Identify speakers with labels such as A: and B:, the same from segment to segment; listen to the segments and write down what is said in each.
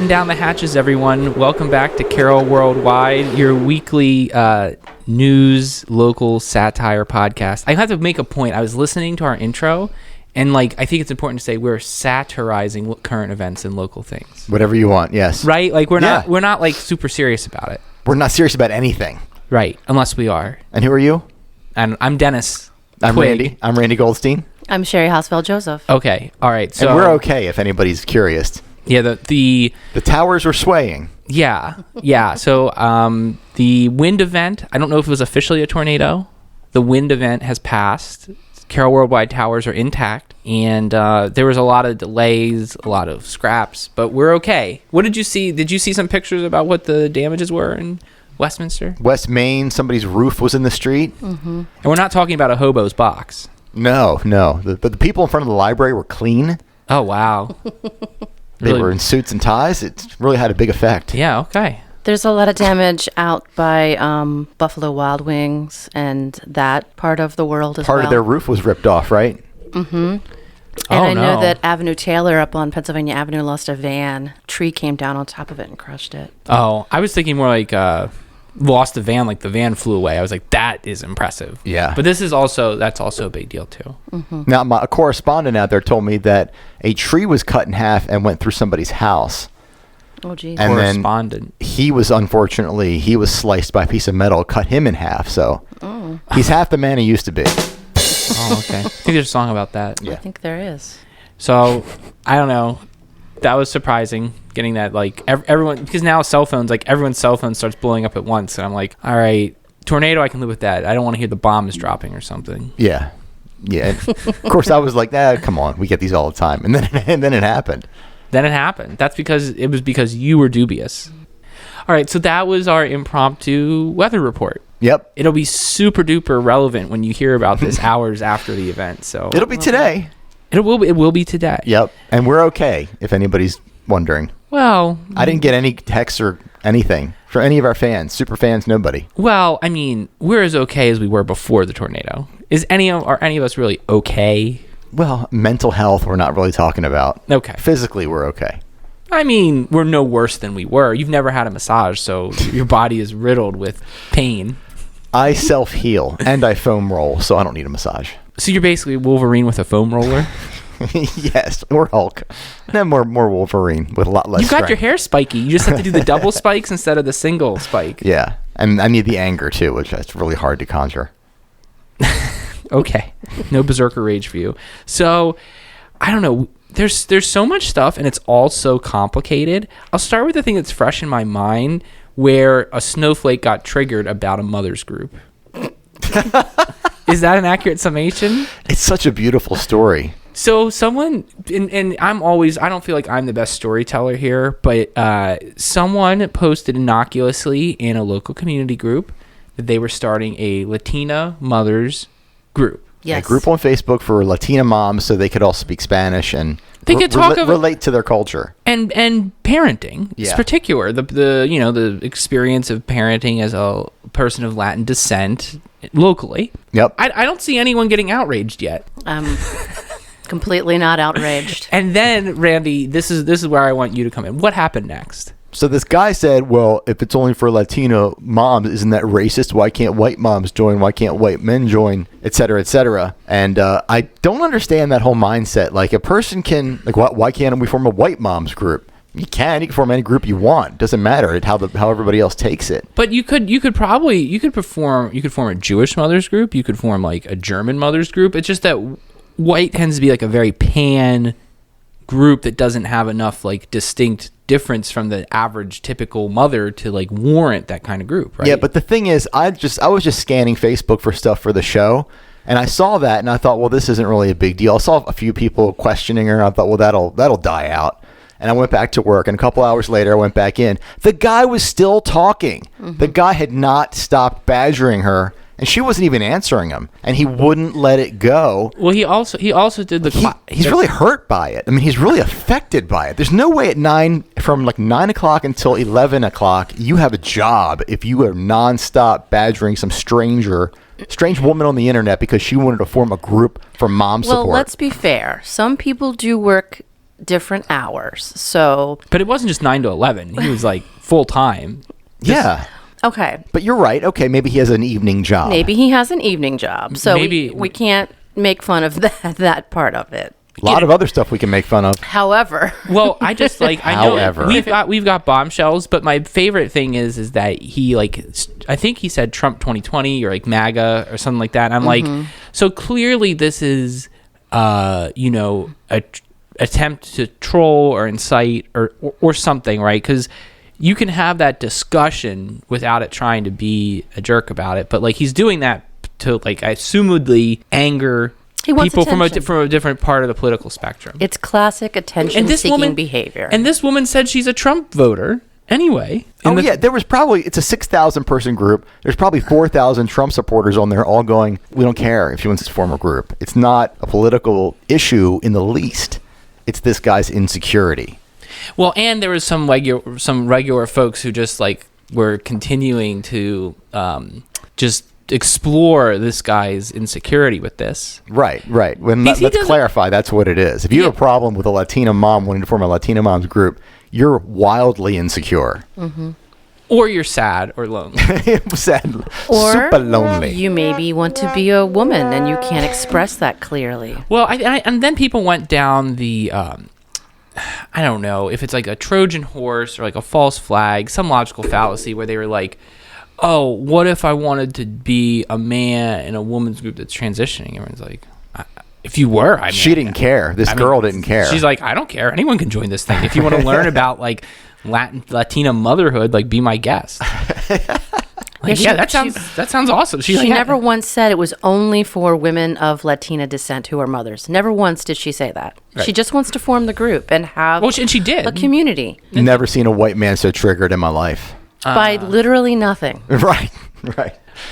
A: Batten down the hatches, everyone. Welcome back to Carol Worldwide, your weekly news, local satire podcast. I have to make a point. I was listening to our intro, and I think it's important to say we're satirizing current events and local things.
B: Whatever you want, yes.
A: Right? We're not super serious about it.
B: We're not serious about anything.
A: Right, unless we are.
B: And who are you?
A: And I'm Dennis.
B: I'm
A: Quigg.
B: Randy. I'm Randy Goldstein.
C: I'm Sherry Hosfeld Joseph.
A: Okay, all right. So
B: and we're okay if anybody's curious.
A: Yeah, the
B: towers were swaying.
A: Yeah. So the wind event, I don't know if it was officially a tornado. The wind event has passed. Carol Worldwide towers are intact, and there was a lot of delays, a lot of scraps, but we're okay. What did you see? Did you see some pictures about what the damages were in Westminster?
B: West Main, somebody's roof was in the street.
C: Mm-hmm.
A: And we're not talking about a hobo's box.
B: No. But the people in front of the library were clean.
A: Oh, wow.
B: They were in suits and ties. It really had a big effect.
A: Yeah, okay.
C: There's a lot of damage out by Buffalo Wild Wings and that part of the world as well.
B: Part of their roof was ripped off, right?
C: Mm-hmm. And
A: I
C: know that Avenue Taylor up on Pennsylvania Avenue lost a van. Tree came down on top of it and crushed it.
A: Oh, I was thinking more lost a van, the van flew away. I was like, that is impressive.
B: Yeah.
A: But that's also a big deal too.
C: Mm-hmm.
B: Now, a correspondent out there told me that a tree was cut in half and went through somebody's house.
C: Oh, geez.
B: And
A: correspondent.
B: then he was sliced by a piece of metal, cut him in half. So he's half the man he used to be.
A: Oh, okay. I think there's a song about that.
B: Yeah.
C: I think there is.
A: So, I don't know. That was surprising, getting that, everyone, because now cell phones, everyone's cell phone starts blowing up at once, and I'm like, all right, tornado, I can live with that. I don't want to hear the bombs dropping or something.
B: Yeah. Of course, I was like, come on, we get these all the time. And then it happened.
A: That's because you were dubious. All right, so that was our impromptu weather report.
B: Yep.
A: It'll be super duper relevant when you hear about this hours after the event. So
B: it'll be today.
A: It will be today.
B: Yep. And we're okay, if anybody's wondering.
A: Well,
B: I didn't get any texts or anything for any of our fans, super fans, nobody.
A: Well, I mean, we're as okay as we were before the tornado. Are any of us really okay?
B: Well, mental health we're not really talking about.
A: Okay.
B: Physically, we're okay.
A: I mean, we're no worse than we were. You've never had a massage, so your body is riddled with pain.
B: I self-heal and I foam roll, so I don't need a massage.
A: So you're basically Wolverine with a foam roller?
B: Yes, or Hulk. And more Wolverine with a lot less
A: You've got
B: strength.
A: your hair spiky. You just have to do the double spikes instead of the single spike.
B: Yeah, and I need the anger too, which is really hard to conjure.
A: Okay. No berserker rage for you. So, I don't know. There's so much stuff, and it's all so complicated. I'll start with the thing that's fresh in my mind, where a snowflake got triggered about a mother's group. Is that an accurate summation?
B: It's such a beautiful story.
A: So someone, and I don't feel like I'm the best storyteller here, but someone posted innocuously in a local community group that they were starting a Latina mothers group.
C: Yes.
B: A group on Facebook for Latina moms so they could all speak Spanish and
A: they could
B: relate to their culture.
A: And parenting,
B: yeah.
A: In particular, the experience of parenting as a person of Latin descent locally.
B: Yep.
A: I don't see anyone getting outraged yet.
C: Completely not outraged.
A: And then, Randy, this is where I want you to come in. What happened next?
B: So this guy said, well, if it's only for Latino moms, isn't that racist? Why can't white moms join? Why can't white men join? Et cetera, et cetera. And I don't understand that whole mindset. Like, a person can, why can't we form a white moms group? You can form any group you want. Doesn't matter how everybody else takes it.
A: But you could form a Jewish mothers group. You could form a German mothers group. It's just that white tends to be a very pan group that doesn't have enough distinct difference from the average typical mother to warrant that kind of group, right?
B: Yeah, but the thing is, I was just scanning Facebook for stuff for the show, and I saw that, and I thought, well, this isn't really a big deal. I saw a few people questioning her, and I thought, well, that'll die out. And I went back to work, and a couple hours later, I went back in. The guy was still talking. Mm-hmm. The guy had not stopped badgering her, and she wasn't even answering him, and he wouldn't let it go.
A: Well, he also did the.
B: He's really hurt by it. I mean, he's really affected by it. There's no way from 9 o'clock until 11 o'clock, you have a job if you are nonstop badgering some strange woman on the internet because she wanted to form a group for mom support.
C: Well, let's be fair. Some people do work different hours. So,
A: But it wasn't just 9 to 11. He was like full time.
B: Yeah.
C: okay,
B: But you're right. Okay, maybe he has an evening job.
C: maybe he has an evening job. So
A: Maybe-
C: we can't make fun of that part of it.
B: A lot of other stuff we can make fun of.
C: However,
A: Well, I just like I know
B: However.
A: we've got bombshells, but my favorite thing is that he like I think he said Trump 2020 or like MAGA or something like that. And I'm like, so clearly this is a attempt to troll or incite or something, right? Because you can have that discussion without it trying to be a jerk about it, but like he's doing that to like assumedly anger
C: He wants
A: people from
C: attention.
A: a different part of the political spectrum.
C: it's classic attention-seeking behavior.
A: And this woman said she's a Trump voter anyway.
B: There was probably, it's a 6,000 person group. There's probably 4,000 Trump supporters on there all going, we don't care if she wins this form a group. It's not a political issue in the least. It's this guy's insecurity.
A: Well, and there was some regular folks who just like were continuing to just explore this guy's insecurity with this.
B: Right.
A: Because he
B: Let's
A: doesn't-
B: clarify, that's what it is. If you have a problem with a Latina mom wanting to form a Latina mom's group, you're wildly insecure.
A: Or you're sad or lonely.
B: Sad,
C: or
B: super lonely.
C: you maybe want to be a woman and you can't express that clearly.
A: Well, and then people went down the I don't know if it's like a Trojan horse or like a false flag, some logical fallacy where they were like, oh, what if I wanted to be a man in a woman's group that's transitioning? Everyone's like, if you were, I mean,
B: She didn't care. This girl didn't care.
A: She's like, I don't care. Anyone can join this thing. If you want to learn about like Latina motherhood, like be my guest. Like,
C: Yeah,
A: that sounds awesome.
C: She
A: like,
C: never once said it was only for women of Latina descent who are mothers. Never once did she say that.
A: Right.
C: She just wants to form the group and have
A: Well, and she did.
C: a community
B: Never seen a white man so triggered in my life.
C: by literally nothing.
B: Right.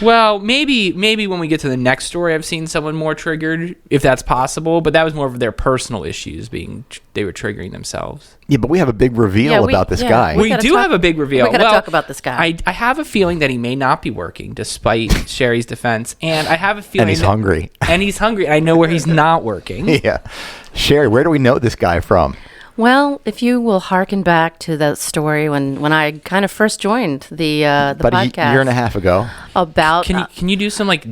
A: Well, maybe when we get to the next story, I've seen someone more triggered, if that's possible. But that was more of their personal issues they were triggering themselves.
B: Yeah, but we have a big reveal about this guy.
C: We
A: We
C: gotta
A: do have a big reveal.
C: We got to talk about this guy.
A: I have a feeling that he may not be working, despite Sherry's defense, and I have a feeling
B: And he's hungry.
A: And he's hungry. I know where he's not working.
B: Yeah. Sherry, where do we know this guy from?
C: Well, if you will hearken back to the story when I kind of first joined the
B: About
C: podcast
B: a year and a half ago.
C: about
A: Can you do some like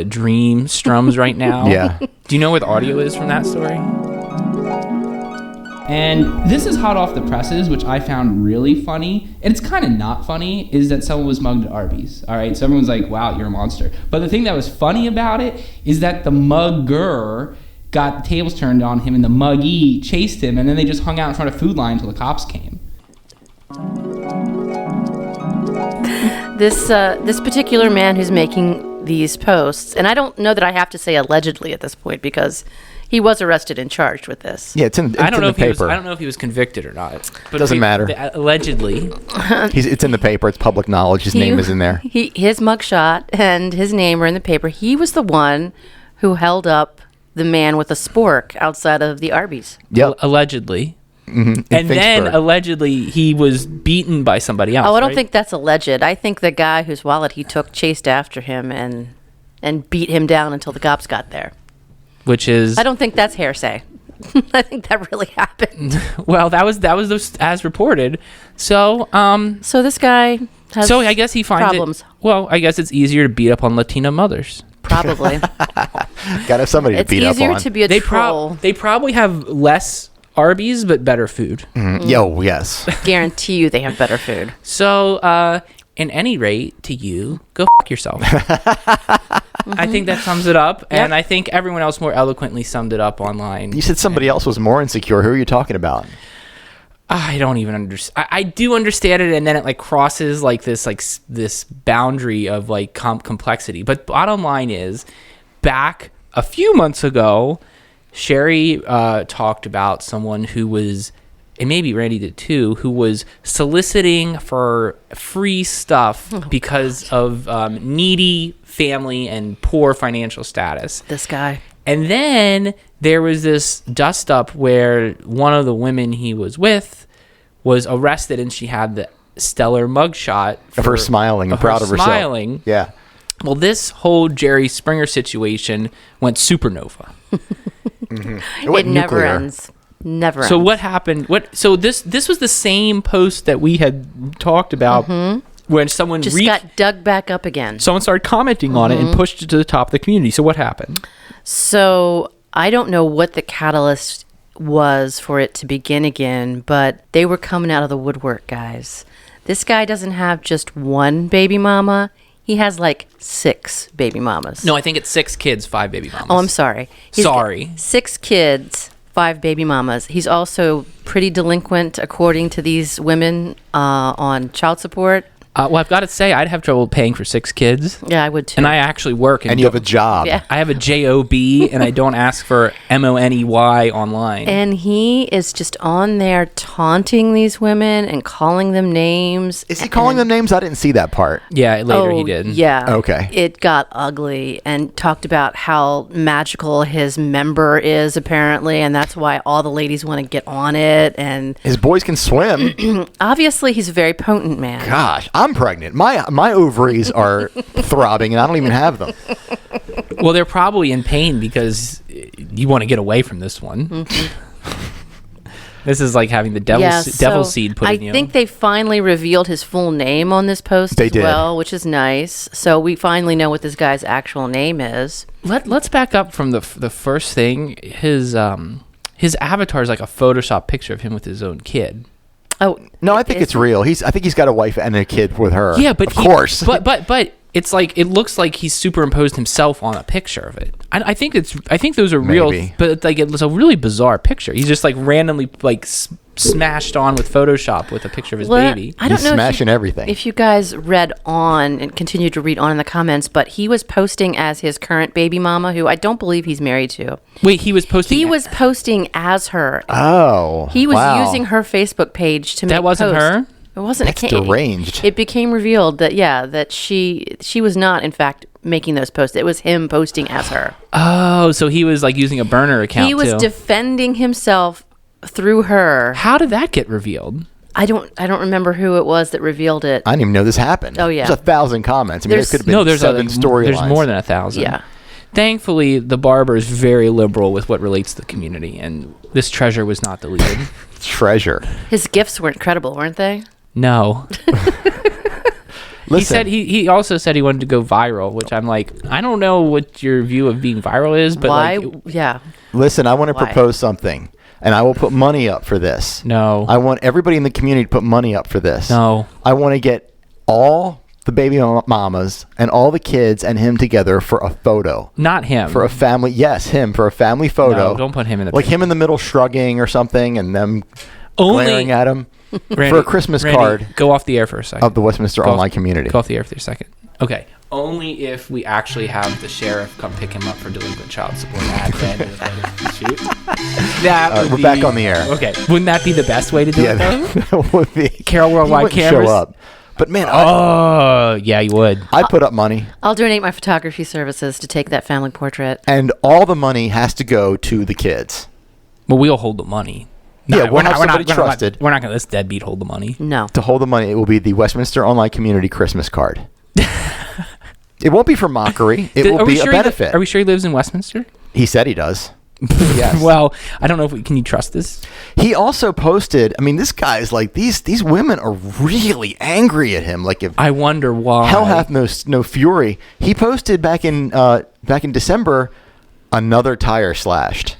A: dream strums right now?
B: Yeah.
A: Do you know where the audio is from that story?
D: And this is hot off the presses, which I found really funny. And it's kind of not funny, is that someone was mugged at Arby's. All right, so everyone's like, wow, you're a monster. But the thing that was funny about it is that the mugger got the tables turned on him and the muggee chased him, and then they just hung out in front of Food Line until the cops came.
C: this particular man who's making these posts, and I don't know that I have to say allegedly at this point because he was arrested and charged with this.
B: Yeah, it's in
A: I don't know
B: the
A: if he was.
B: paper.
A: I don't know if he was convicted or not. But
B: Doesn't matter.
A: Allegedly,
B: It's in the paper. It's public knowledge. His name is in there.
C: His mugshot and his name are in the paper. He was the one who held up the man with a spork outside of the Arby's.
B: Yep.
A: allegedly,
B: In
A: and then
B: Finksburg.
A: allegedly he was beaten by somebody else.
C: Oh, I don't
A: right?
C: think that's alleged. I think the guy whose wallet he took chased after him and beat him down until the cops got there.
A: Which is
C: I don't think that's hearsay. I think that really happened.
A: well, that was as reported. So
C: So this guy has
A: so I guess he finds
C: problems.
A: it. Well, I guess it's easier to beat up on Latina mothers.
C: Probably.
B: Got to have somebody to
C: It's
B: beat up
C: easier
B: on.
C: to be a troll.
A: They probably have less Arby's but better food.
B: Yo, yes.
C: Guarantee you they have better food.
A: So, in any rate, to you, go f yourself. I think that sums it up, and I think everyone else more eloquently summed it up online.
B: You said somebody else was more insecure. Who are you talking about?
A: I don't even understand. I do understand it, and then it like crosses like this boundary of like complexity. But bottom line is, back a few months ago, Sherry talked about someone who was, and maybe Randy did too, who was soliciting for free stuff because of needy family and poor financial status.
C: This guy.
A: And then there was this dust up where one of the women he was with was arrested, and she had the stellar mugshot
B: Of her smiling and proud of herself.
A: smiling.
B: Yeah.
A: Well, this whole Jerry Springer situation went supernova.
B: went
C: It never
B: nuclear.
C: ends. Never
A: So
C: ends.
A: what happened? So this was the same post that we had talked about when someone
C: Just got dug back up again.
A: someone started commenting on it and pushed it to the top of the community. So what happened?
C: So I don't know what the catalyst was for it to begin again, but they were coming out of the woodwork, guys. This guy doesn't have just one baby mama. He has like 6 baby mamas.
A: No, I think it's 6 kids, 5 baby mamas.
C: Oh, I'm sorry. He's
A: Sorry.
C: got 6 kids, 5 baby mamas. He's also pretty delinquent, according to these women, on child support.
A: Well, I've got to say, I'd have trouble paying for 6 kids.
C: Yeah, I would too.
A: And I actually work.
B: And you have a job.
C: Yeah.
A: I have a job, and I don't ask for money online.
C: And he is just on there taunting these women and calling them names.
B: Is he calling them names? I didn't see that part.
A: Yeah, later he did.
C: Yeah.
B: Okay.
C: It got ugly and talked about how magical his member is, apparently, and that's why all the ladies want to get on it. And
B: His boys can swim.
C: obviously, he's a very potent man.
B: Gosh, I'm pregnant. My ovaries are throbbing, and I don't even have them.
A: Well, they're probably in pain because you want to get away from this one. This is like having the devil seed put in you.
C: I think they finally revealed his full name on this post
B: They
C: as
B: did.
C: well, which is nice. So we finally know what this guy's actual name is.
A: Let's back up from the first thing. His avatar is like a Photoshop picture of him with his own kid.
C: Oh
B: No, I think it's real. I think he's got a wife and a kid with her.
A: Yeah, but
B: of course.
A: But it's like it looks like he's superimposed himself on a picture of it. I think those are real,
B: Maybe.
A: but like it's a really bizarre picture. He's just like randomly like smashed on with Photoshop with a picture of his baby.
C: I don't
B: He's
C: know
B: smashing everything.
C: if you guys read on and continued to read on in the comments, but he was posting as his current baby mama, who I don't believe he's married to.
A: Wait, he was posting.
C: He was posting as her.
B: Oh,
C: He was
B: wow.
C: using her Facebook page to make
A: That wasn't
C: posts.
A: her?
C: It wasn't.
B: That's deranged.
C: It became revealed that she was not, in fact, making those posts. It was him posting as her.
A: Oh, so he was like using a burner account.
C: He was
A: too.
C: defending himself through her.
A: How did that get revealed?
C: I don't remember who it was that revealed it.
B: I didn't even know this happened.
C: Oh, yeah.
B: There's 1,000 comments. I mean,
C: There's-
B: there could have been
A: No, there's
B: 7 storylines.
A: There's more than 1,000.
C: Yeah.
A: Thankfully, the barber is very liberal with what relates to the community, and this treasure was not deleted.
B: Treasure.
C: His gifts were incredible, weren't they?
A: No.
B: Listen,
A: He said he also said he wanted to go viral, which I'm like, I don't know what your view of being viral is, but
C: Why?
A: like,
C: Yeah.
B: listen, I want to
C: Why?
B: propose something, and I will put money up for this.
A: no,
B: I want everybody in the community to put money up for this.
A: no.
B: I want to get all the baby mamas and all the kids and him together for a photo.
A: Not him.
B: For a family, yes, him for a family photo.
A: No, don't put him in the
B: like
A: picture.
B: him in the middle shrugging or something, and them
A: Only-
B: glaring at him
A: Randy,
B: for a Christmas
A: Randy,
B: card
A: Go off the air for a second.
B: of the Westminster
A: Go off-
B: online community.
A: Go off the air for a second. Okay. Only if we actually have the sheriff come pick him up for delinquent child support at the end of the photo shoot. That would
B: We're
A: be-
B: back on the air.
A: Okay. Wouldn't that be the best way to do
B: Yeah,
A: it though?
B: that would be.
A: Carol
B: He
A: Worldwide
B: wouldn't
A: Cameras?
B: show up. But man,
A: Oh, yeah, you would.
B: I put up money,
C: I'll donate my photography services to take that family portrait.
B: and all the money has to go to the kids.
A: Well, we'll hold the money.
B: Yeah, we'll have somebody trusted.
A: We're not going to let this deadbeat hold the money.
C: No.
B: To hold the money, it will be the Westminster Online Community Christmas card. It won't be for mockery. It will
A: Are we
B: be a
A: sure
B: benefit.
A: Are we sure he lives in Westminster?
B: He said he does. Yes.
A: Well, I don't know if can you trust this?
B: He also posted. I mean, this guy's like these women are really angry at him. Like if
A: I wonder why.
B: hell hath no fury. He posted back in December another tire slashed.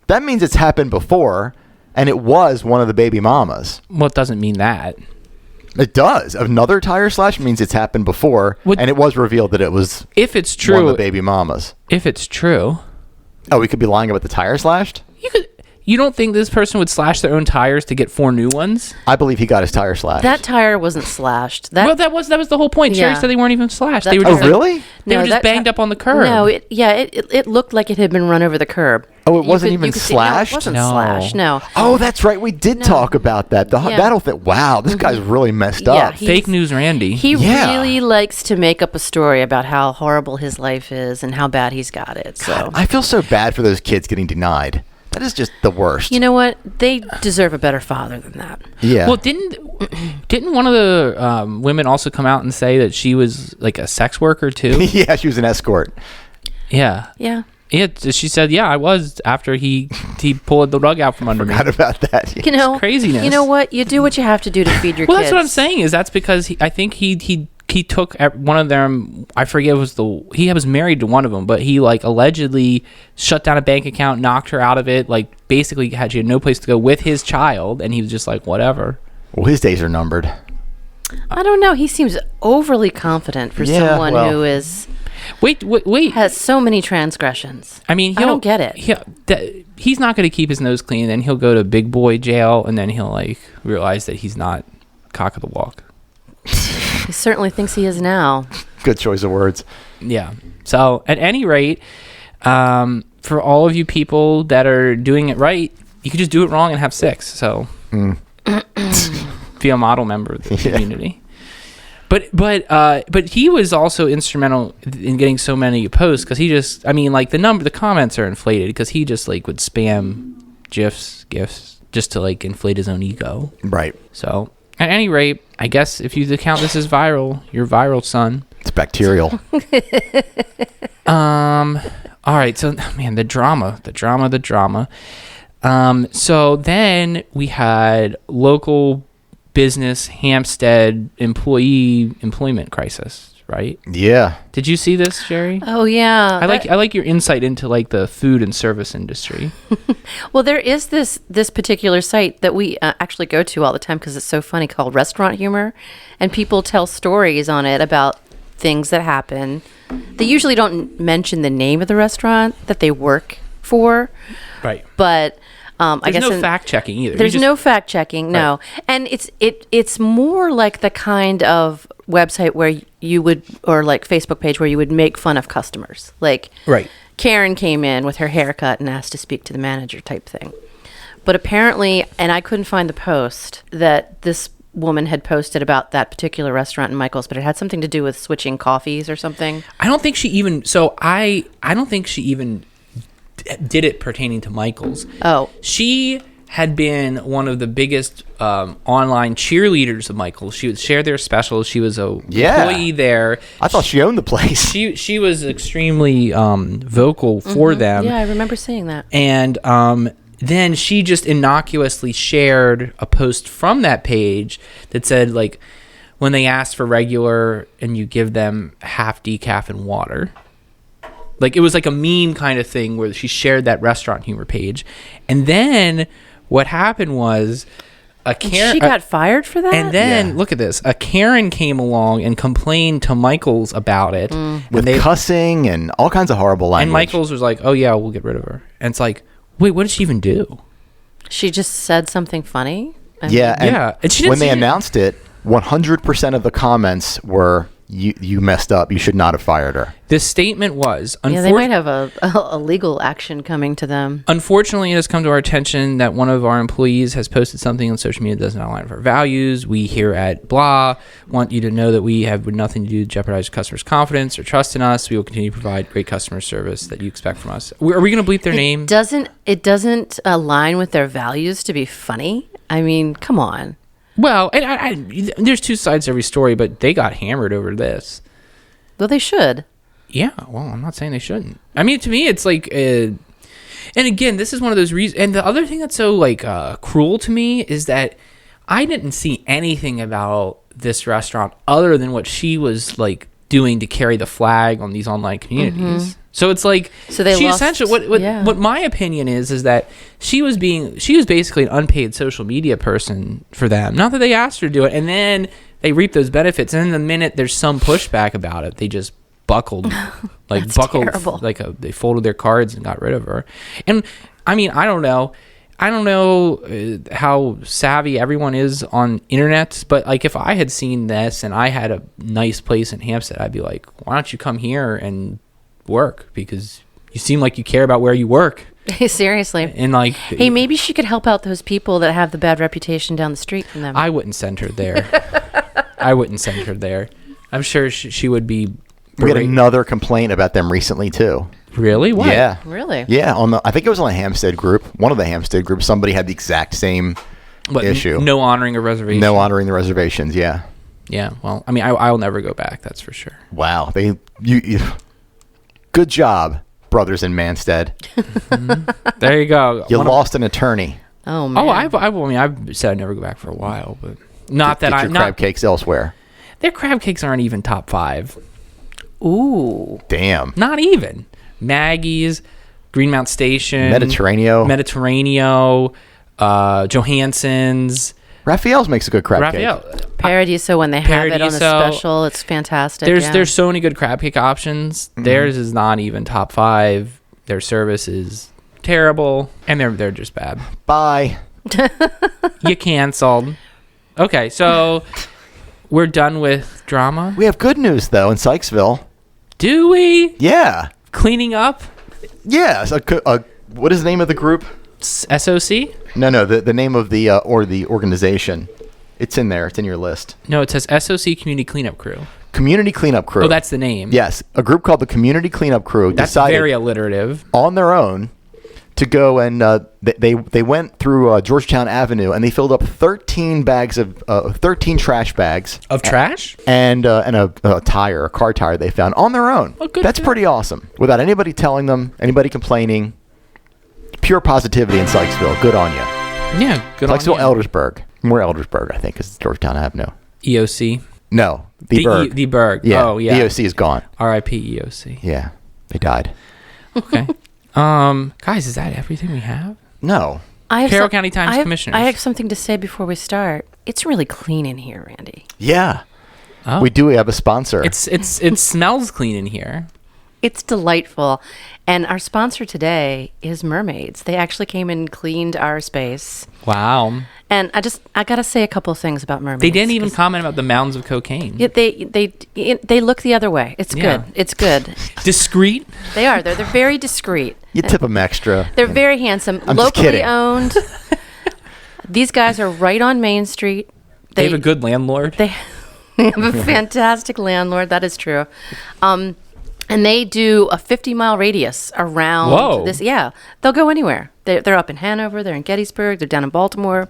B: That means it's happened before, and it was one of the baby mamas.
A: Well, it doesn't mean that.
B: It does. Another tire slash means it's happened before,
A: What-
B: and it was revealed that it was
A: If it's
B: one of
A: true,
B: the baby mamas.
A: if it's true,
B: Oh, we could be lying about the tire slashed?
A: you don't think this person would slash their own tires to get 4 new ones?
B: I believe he got his tire slashed.
C: That tire wasn't slashed.
A: Well, that was the whole point. Sherry
C: Yeah.
A: said they weren't even slashed.
C: That
A: They were
C: tire-
A: just
B: Oh,
A: like-
B: really?
A: They were just
C: that
A: banged
C: ti-
A: up on the curb.
C: No, it looked like it had been run over the curb.
B: Oh, it wasn't
C: You
B: even
C: could see- no,
B: slashed?
C: it wasn't
A: No.
C: slashed. No.
B: Oh, that's right. We did talk about that.
C: Yeah.
B: That'll fit. Wow, this guy's really messed
C: Yeah,
B: up.
C: he-
A: Fake news, Randy.
C: He
B: Yeah.
C: really likes to make up a story about how horrible his life is and how bad he's got it. So
B: I feel so bad for those kids getting denied. That is just the worst.
C: you know what? They deserve a better father than that.
B: Yeah.
A: Well, didn't one of the women also come out and say that she was like a sex worker too?
B: Yeah, she was an escort.
A: Yeah.
C: Yeah.
A: Yeah, she said, yeah, I was after he pulled the rug out from under me.
B: Forgot about that.
C: You know,
A: craziness.
C: You know what? You do what you have to do to feed your
A: Well,
C: kids.
A: that's what I'm saying. Is that's because I think he took one of them. I forget he was married to one of them, but he like allegedly shut down a bank account, knocked her out of it. Like basically, she had no place to go with his child, and he was just like, whatever.
B: Well, his days are numbered.
C: I don't know. He seems overly confident for someone who is.
A: Wait.
C: Has so many transgressions.
A: I mean,
C: I don't get it.
A: He's not going to keep his nose clean, and he'll go to big boy jail, and then he'll like realize that he's not cock of the walk.
C: He certainly thinks he is now.
B: Good choice of words.
A: Yeah. So at any rate, for all of you people that are doing it right, you could just do it wrong and have sex. So be a model member of the community. But he was also instrumental in getting so many posts because he just, I mean, like the comments are inflated because he just like would spam gifs just to like inflate his own ego.
B: Right.
A: So at any rate, I guess if you count this as viral, you're viral, son.
B: It's bacterial.
A: All right. So man, the drama. So then we had local business Hampstead employment crisis, right?
B: Yeah.
A: Did you see this, Jerry?
C: Oh yeah.
A: I like your insight into like the food and service industry.
C: Well, there is this particular site that we actually go to all the time because it's so funny, called Restaurant Humor, and people tell stories on it about things that happen. They usually don't mention the name of the restaurant that they work for,
A: Right.
C: But I guess
A: no fact checking either.
C: There's no fact checking, no. Right. And it's more like the kind of website where you would, or like Facebook page where you would make fun of customers. Like
A: right.
C: Karen came in with her haircut and asked to speak to the manager type thing. But apparently, and I couldn't find the post that this woman had posted about that particular restaurant in Michael's, but it had something to do with switching coffees or something.
A: I don't think she even, I don't think she even did it pertaining to Michael's.
C: Oh.
A: She had been one of the biggest online cheerleaders of Michael's. She would share their specials. She was a employee there.
B: I thought she owned the place.
A: She was extremely vocal for them.
C: Yeah, I remember seeing that.
A: And then she just innocuously shared a post from that page that said, like, when they ask for regular and you give them half decaf and water. Like, it was like a meme kind of thing where she shared that Restaurant Humor page. And then what happened was
C: she got fired for that?
A: And then, look at this. A Karen came along and complained to Michael's about it.
B: With cussing and all kinds of horrible language.
A: And Michael's was like, oh, yeah, we'll get rid of her. And it's like, wait, what did she even do?
C: She just said something funny?
B: And she when they announced it, 100% of the comments were, you messed up. You should not have fired her.
A: The statement was...
C: they might have a legal action coming to them.
A: Unfortunately, it has come to our attention that one of our employees has posted something on social media that does not align with our values. We here at Blah want you to know that we have nothing to do to jeopardize customers' confidence or trust in us. We will continue to provide great customer service that you expect from us. Are we going to bleep their name?
C: It doesn't align with their values to be funny. I mean, come on.
A: Well, there's two sides to every story, but they got hammered over this.
C: Well, they should.
A: Yeah, well, I'm not saying they shouldn't. I mean, to me, it's like, and again, this is one of those reasons. And the other thing that's so like cruel to me is that I didn't see anything about this restaurant other than what she was like doing to carry the flag on these online communities. Mm-hmm. So it's like,
C: so they lost,
A: essentially what my opinion is that she was basically an unpaid social media person for them. Not that they asked her to do it, and then they reap those benefits. And then the minute there's some pushback about it, they just buckled,
C: terrible.
A: They folded their cards and got rid of her. And I mean, I don't know how savvy everyone is on internet, but like if I had seen this and I had a nice place in Hampstead, I'd be like, why don't you come here and work, because you seem like you care about where you work.
C: Seriously.
A: And like,
C: hey, maybe she could help out those people that have the bad reputation down the street from them.
A: I wouldn't send her there. I'm sure she would be.
B: We had another complaint about them recently too.
A: Really? What?
B: Yeah.
C: Really?
B: Yeah. I think it was on the Hampstead group. One of the Hampstead groups. Somebody had the exact same issue.
A: No honoring a reservation.
B: No honoring the reservations. Yeah.
A: Yeah. Well, I mean, I'll never go back. That's for sure.
B: Wow. You good job brothers in Manstead.
A: There you go.
B: You lost an attorney.
C: Oh man.
A: Oh, I've said I'd never go back for a while, but not that
B: Get
A: I
B: your
A: not
B: crab cakes elsewhere.
A: their crab cakes aren't even top 5.
C: Ooh.
B: Damn.
A: Not even Maggie's, Greenmount Station, Mediterraneo, Johansson's.
B: Raphael's makes a good crab
A: Raphael.
B: cake.
C: Paradiso, when they have it on a
A: Paradiso.
C: special, it's fantastic.
A: There's so many good crab cake options.
B: Mm-hmm.
A: Theirs is not even top 5. Their service is terrible, and they're just bad.
B: Bye.
A: You canceled. Okay, so we're done with drama.
B: We have good news though in Sykesville.
A: Do we?
B: Yeah.
A: Cleaning up?
B: Yeah. So, what is the name of the group?
A: SOC?
B: No. The name of the organization. It's in there. It's in your list.
A: No, it says SOC Community Cleanup Crew.
B: Community Cleanup Crew.
A: Oh, that's the name.
B: Yes, a group called the Community Cleanup Crew
A: That's
B: decided
A: very alliterative.
B: on their own to go and they went through Georgetown Avenue and they filled up 13 trash bags
A: Of trash?
B: and a car tire they found on their own.
A: Oh, good
B: That's
A: for
B: pretty awesome. Without anybody telling them, anybody complaining. Pure positivity in Sykesville. Good on you.
A: Yeah, good on
B: Sykesville,
A: you.
B: Eldersburg. More Eldersburg, I think, because it's Georgetown Avenue.
A: EOC.
B: No, the Berg.
A: The Berg.
B: Yeah,
A: Oh, yeah.
B: EOC is gone.
A: R.I.P. EOC.
B: Yeah, they died.
A: Okay. Guys, is that everything we have?
B: No.
A: Carroll County Times Commissioners.
C: I have something to say before we start. It's really clean in here, Randy.
B: Yeah.
A: Oh.
B: We have a sponsor.
A: It smells clean in here.
C: It's delightful. And our sponsor today is Mermaids. They actually came and cleaned our space.
A: Wow.
C: And I got to say a couple of things about Mermaids.
A: They didn't even comment about the mounds of cocaine.
C: Yeah, they look the other way. It's
A: Yeah.
C: good. It's good.
A: Discreet.
C: They are. They're very discreet.
B: You tip them extra.
C: They're very handsome.
B: I'm just
C: Locally
B: kidding.
C: owned. These guys are right on Main Street.
A: They have a good landlord.
C: They have a fantastic landlord. That is true. And they do a 50-mile radius around
A: Whoa.
C: this. Yeah, they'll go anywhere. They're up in Hanover. They're in Gettysburg. They're down in Baltimore.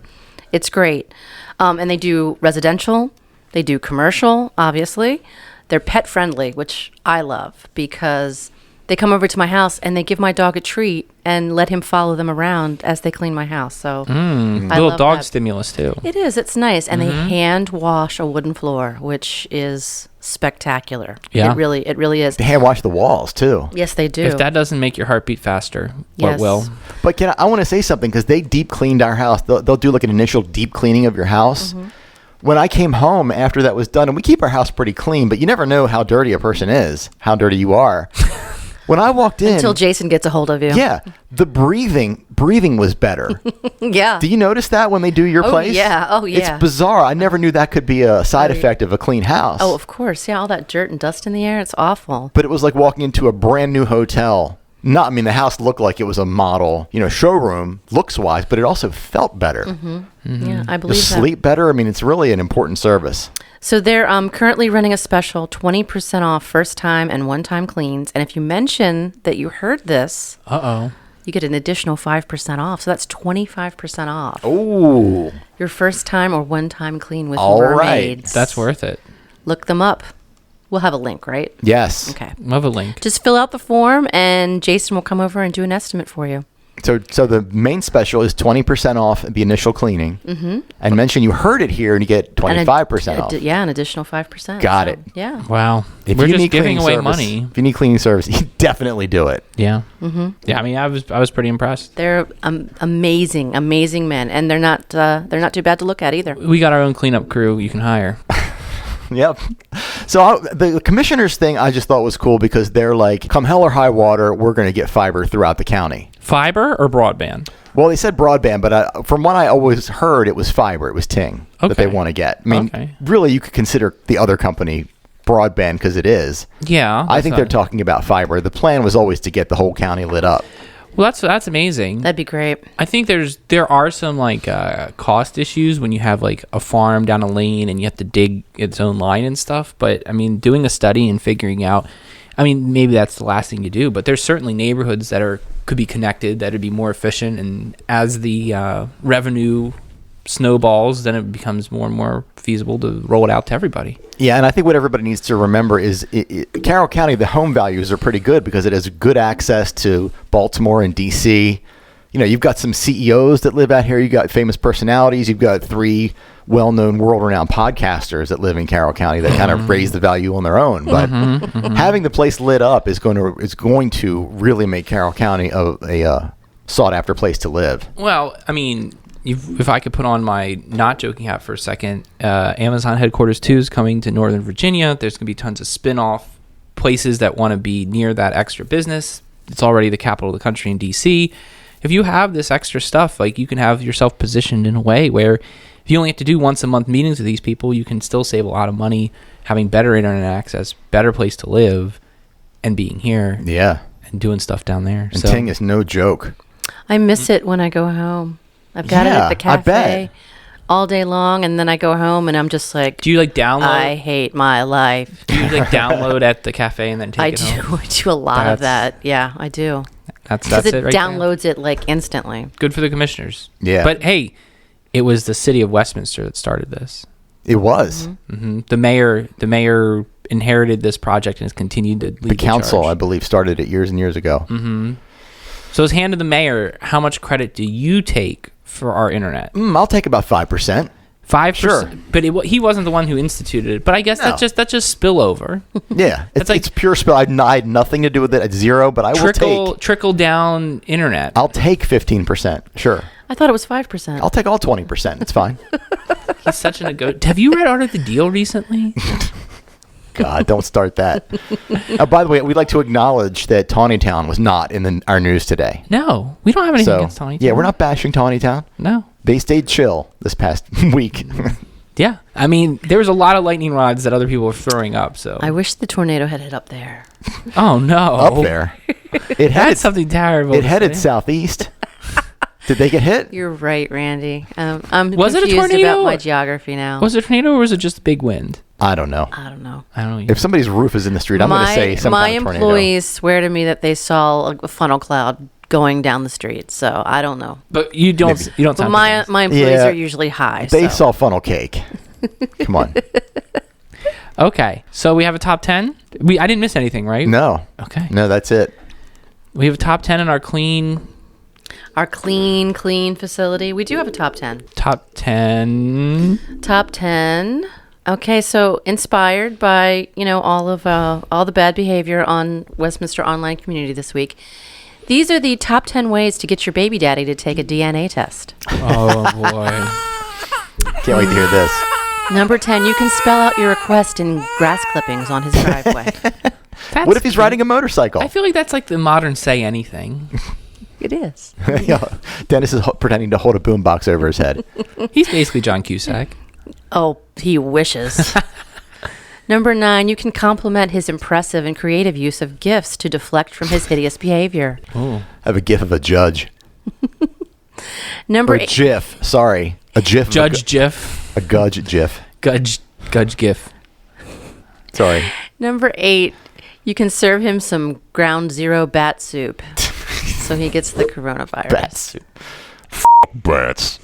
C: It's great. And they do residential. They do commercial, obviously. They're pet friendly, which I love because they come over to my house and they give my dog a treat and let him follow them around as they clean my house. So I
A: Little
C: love
A: dog
C: that.
A: stimulus, too.
C: It is. It's nice. And they hand wash a wooden floor, which is spectacular.
A: Yeah.
C: It really is.
B: They hand wash the walls, too.
C: Yes, they do.
A: If that doesn't make your heart beat faster,
C: Yes.
A: what will?
B: But I want to say something because they deep cleaned our house. They'll do like an initial deep cleaning of your house.
C: Mm-hmm.
B: When I came home after that was done, and we keep our house pretty clean, but you never know how dirty a person is, how dirty you are. When I walked in,
C: Until Jason gets a hold of you.
B: yeah, the breathing was better.
C: Yeah.
B: Do you notice that when they do your
C: Oh,
B: place?
C: yeah. Oh, yeah.
B: It's bizarre. I never knew that could be a side effect of a clean house.
C: Oh, of course. Yeah, all that dirt and dust in the air. It's awful.
B: But it was like walking into a brand new hotel. The house looked like it was a model, showroom looks wise, but it also felt better.
C: Yeah, I
B: You
C: believe that.
B: sleep better. It's really an important service.
C: So they're currently running a special 20% off first time and one time cleans. And if you mention that you heard this,
A: Uh-oh.
C: you get an additional 5% off. So that's 25% off.
B: Oh,
C: Your first time or one time clean with
B: All right.
C: Mermaids.
A: That's worth it.
C: Look them up. We'll have a link, right?
B: yes.
C: Okay.
A: Love a link.
C: Just fill out the form and Jason will come over and do an estimate for you.
B: So the main special is 20% off the initial cleaning. Mm-hmm. And mention you heard it here and you get 25% off.
C: Yeah, an additional 5%.
B: Got it.
C: Yeah.
A: Wow.
B: If
A: We're
B: you
A: just
B: need
A: giving
B: cleaning
A: away
B: service-
A: money.
B: If you need cleaning service, you definitely do it.
A: Yeah. Mm-hmm. Yeah, I was pretty impressed.
C: They're amazing men, and they're not too bad to look at either.
A: We got our own cleanup crew you can hire.
B: Yep. So the commissioners thing I just thought was cool because they're like, come hell or high water, we're going to get fiber throughout the county.
A: Fiber or broadband?
B: Well, they said broadband, but from what I always heard, it was fiber. It was Ting that they
A: Okay.
B: want to get.
A: Okay.
B: Really, you could consider the other company broadband because it is.
A: Yeah.
B: I think they're talking about fiber. The plan was always to get the whole county lit up.
A: Well, that's amazing.
C: That'd be great.
A: I think there are some cost issues when you have like a farm down a lane and you have to dig its own line and stuff. But doing a study and figuring out, maybe that's the last thing you do. But there's certainly neighborhoods that could be connected that would be more efficient. And as the revenue snowballs, then it becomes more and more feasible to roll it out to everybody.
B: Yeah, and I think what everybody needs to remember is Carroll County, the home values are pretty good because it has good access to Baltimore and D.C. You know, you've got some CEOs that live out here. You've got famous personalities. You've got 3 well-known, world-renowned podcasters that live in Carroll County that kind of raise the value on their own. But having the place lit up is going to really make Carroll County a sought-after place to live.
A: Well, I mean, if I could put on my not joking hat for a second, Amazon headquarters 2 is coming to Northern Virginia. There's going to be tons of spin-off places that want to be near that extra business. It's already the capital of the country in D.C. If you have this extra stuff, like, you can have yourself positioned in a way where if you only have to do once a month meetings with these people, you can still save a lot of money having better internet access, better place to live, and being here.
B: Yeah.
A: And doing stuff down there.
B: And Ting is no joke.
C: I miss it when I go home. I've got it at the cafe
B: I bet.
C: all day long, and then I go home and I'm just like,
A: do you like download?
C: I hate my life.
A: Do you like download at the cafe and then take it home?
C: I do a lot of that. Yeah, I do.
A: That's
C: Because
A: it
C: it
A: right
C: downloads it like instantly.
A: Good for the commissioners.
B: Yeah.
A: But hey, it was the city of Westminster that started this.
B: It was.
A: Mm-hmm. The mayor inherited this project and has continued to lead
B: The council,
A: charge.
B: I believe, started it years and years ago.
A: Mm-hmm. So as hand to the mayor, how much credit do you take for our internet?
B: I'll take about 5%.
A: 5%.
B: Sure.
A: But he wasn't the one who instituted it. But I guess that's just spillover.
B: Yeah,
A: It's like-
B: it's pure spill. I had nothing to do with it at zero, but I will take.
A: Trickle down internet.
B: I'll take 15%. Sure.
C: I thought it was 5%.
B: I'll take all 20%. It's fine.
A: He's such an ego. Have you read Art of the Deal recently?
B: God, don't start that. By the way, we'd like to acknowledge that Tawnytown was not in our news today.
A: No, we don't have anything
B: So,
A: against Tawnytown.
B: yeah, we're not bashing Tawnytown.
A: No.
B: They stayed chill this past week.
A: Yeah. I mean, there was a lot of lightning rods that other people were throwing up. So.
C: I wish the tornado had hit up there.
A: Oh no.
B: Up there. It
A: That's
B: headed
A: something terrible.
B: It
A: to
B: headed
A: say.
B: southeast. Did they get hit?
C: You're right, Randy. I'm
A: Was it a
C: confused
A: tornado?
C: about my geography now.
A: Was it a tornado or was it just a big wind?
B: I don't know.
C: I don't know.
A: I don't know.
B: If somebody's roof is in the street, I'm going to say some
C: my
B: kind of tornado.
C: employees swear to me that they saw a funnel cloud going down the street. So I don't know.
A: But you don't.
B: Maybe.
A: You don't.
C: But
A: sound
C: my
A: convinced.
C: employees
B: Yeah.
C: are usually high.
B: They
C: so.
B: saw funnel cake. Come on.
A: Okay, so we have a top 10. I didn't miss anything, right?
B: No.
A: Okay.
B: No, that's it.
A: We have a top 10 in our clean
C: Clean facility. We do have a top 10.
A: top 10.
C: Top 10. Okay, so inspired by, all the bad behavior on Westminster Online Community this week. These are the top 10 ways to get your baby daddy to take a DNA test.
A: Oh boy.
B: Can't wait to hear this.
C: Number 10, you can spell out your request in grass clippings on his driveway.
A: That's
B: What if he's
A: cute.
B: riding a motorcycle?
A: I feel like that's like the modern say anything.
C: It is.
B: Yeah. Dennis is pretending to hold a boombox over his head.
A: He's basically John Cusack.
C: Oh, he wishes. Number 9, you can compliment his impressive and creative use of GIFs to deflect from his hideous behavior.
A: Oh.
B: I have a gif of a judge.
C: Number
B: Or a
C: 8,
B: GIF. Sorry. A GIF.
A: Judge Jiff.
B: A gudge GIF.
A: Gudge Gif.
B: Sorry.
C: Number 8, you can serve him some ground zero bat soup so he gets the coronavirus.
B: Bats. Bats.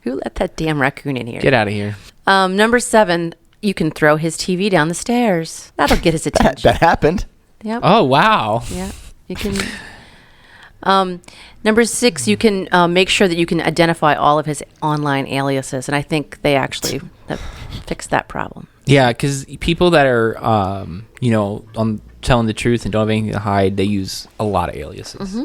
C: Who let that damn raccoon in here?
A: Get out of here.
C: Number 7, you can throw his TV down the stairs. That'll get his attention.
B: That happened.
C: Yep.
A: Oh wow.
C: Yeah. You can. Number 6, you can make sure that you can identify all of his online aliases, and I think they actually have fixed that problem.
A: Yeah, because people that are, on telling the truth and don't have anything to hide, they use a lot of aliases,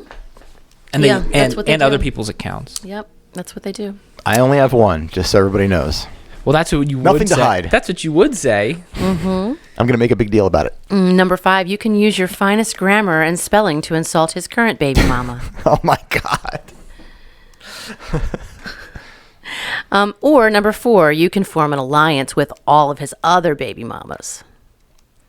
A: and
C: Yeah, that's what they
A: and other
C: do.
A: people's accounts.
C: Yep, that's what they do.
B: I only have one, just so everybody knows.
A: Well, that's what you
B: Nothing
A: would
B: to
A: say.
B: hide.
A: That's what you would say.
B: I'm going to make a big deal about it.
C: Number 5, you can use your finest grammar and spelling to insult his current baby mama.
B: Oh, my God.
C: Or number 4, you can form an alliance with all of his other baby mamas.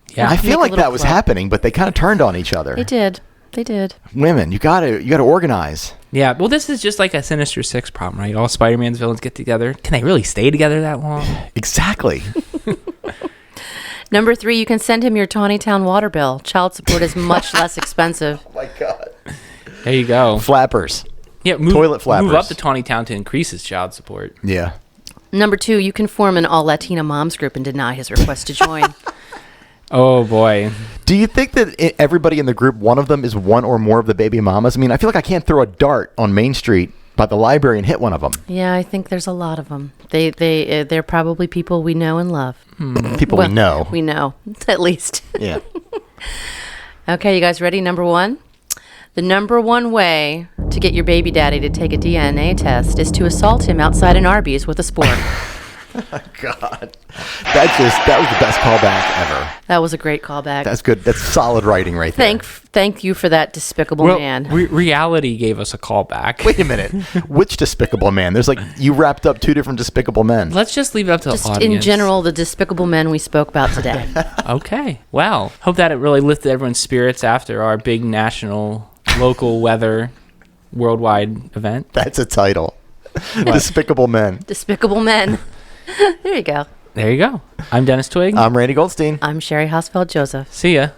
A: Yeah.
B: I
C: Make
B: feel
C: a
B: like
C: little
B: that was
C: club.
B: happening, but they kind of turned on each other.
C: They did. They did.
B: Women, you got to organize.
A: Yeah. Well, this is just like a Sinister Six problem, right? All Spider-Man's villains get together. Can they really stay together that long?
B: Exactly.
C: Number 3, you can send him your Tawnytown water bill. Child support is much less expensive.
B: Oh, my God.
A: There you go.
B: Flappers.
A: Yeah,
B: toilet flappers.
A: Move up to Tawnytown to increase his child support.
B: Yeah.
C: Number 2, you can form an all-Latina moms group and deny his request to join.
A: Oh, boy.
B: Do you think that everybody in the group, one of them is one or more of the baby mamas? I mean, I feel like I can't throw a dart on Main Street by the library and hit one of them.
C: Yeah, I think there's a lot of them. They're probably people we know and love.
B: People we know.
C: We know, at least.
B: Yeah.
C: Okay, you guys ready? Number 1. The number 1 way to get your baby daddy to take a DNA test is to assault him outside an Arby's with a spork.
B: God. That was the best callback ever.
C: That was a great callback.
B: That's good. That's solid writing right there.
C: Thank you for that, Despicable Man.
A: Reality gave us a call back.
B: Wait a minute. Which Despicable Man? There's you wrapped up 2 different Despicable Men.
A: Let's just leave it up to
C: Just
A: the audience.
C: in general, the Despicable Men we spoke about today.
A: Okay. Well, hope that it really lifted everyone's spirits after our big national, local weather, worldwide event.
B: That's a title. Despicable Men.
C: Despicable Men. There you go.
A: There you go. I'm Dennis Twig.
B: I'm Randy Goldstein.
C: I'm Sherry Hausfeld Joseph.
A: See ya.